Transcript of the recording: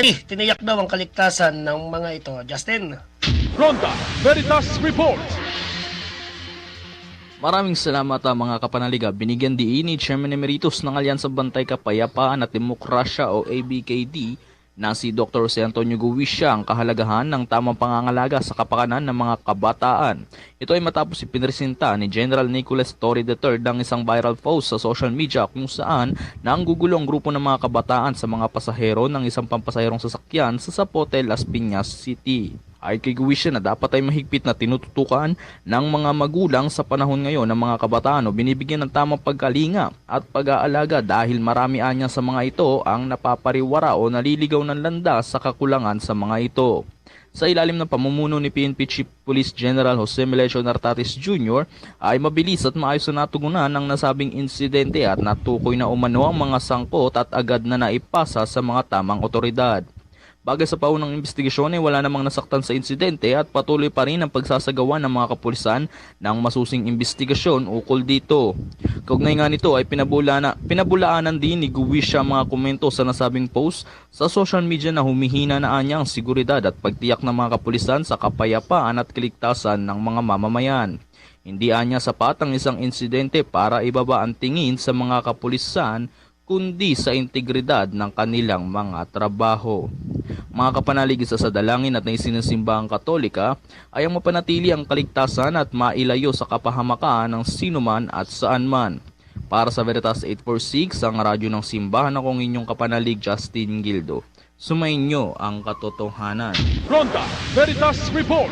Tiniyak daw ang kaligtasan ng mga ito. Justin. Ronda Veritas Report. Maraming salamat mga kapanaliga. Binigyan diin ni Chairman Emeritus ng Alyansa Bantay Kapayapaan at Demokrasya o ABKD na si Dr. Jose Antonio Guisha ang kahalagahan ng tamang pangangalaga sa kapakanan ng mga kabataan. Ito ay matapos ipinresenta ni General Nicolas Torre III ang isang viral post sa social media kung saan nanggugulo ang grupo ng mga kabataan sa mga pasahero ng isang pampasaherong sasakyan sa Zapote, Las Piñas City. Ay kay Guisha na dapat ay mahigpit na tinututukan ng mga magulang sa panahon ngayon ng mga kabataan o binibigyan ng tamang pagkalinga at pag-aalaga dahil marami anya sa mga ito ang napapariwara o naliligaw ng landas sa kakulangan sa mga ito. Sa ilalim ng pamumuno ni PNP Chief Police General Jose Melesio Nartates Jr. ay mabilis at maayos na natugunan ang nasabing insidente at natukoy na umano ang mga sangkot at agad na naipasa sa mga tamang otoridad. Bagay sa paunang investigasyon ay wala namang nasaktan sa insidente at patuloy pa rin ang pagsasagawa ng mga kapulisan ng masusing investigasyon ukol dito. Kaugnay nga nito ay pinabulaanan din ni Guisha mga komento sa nasabing post sa social media na humihina na anya ang seguridad at pagtiyak ng mga kapulisan sa kapayapaan at kaligtasan ng mga mamamayan. Hindi anya sapat ang isang insidente para ibaba ang tingin sa mga kapulisan kundi sa integridad ng kanilang mga trabaho. Mga kapanalig, isa sa dalangin at naisinasimbahang Katolika ay ang mapanatili ang kaligtasan at mailayo sa kapahamakan ng sinuman at saan man. Para sa Veritas 846, ang radyo ng simbahan, akong inyong kapanalig Justin Gildo. Sumainyo ang katotohanan. Ronda Veritas Report.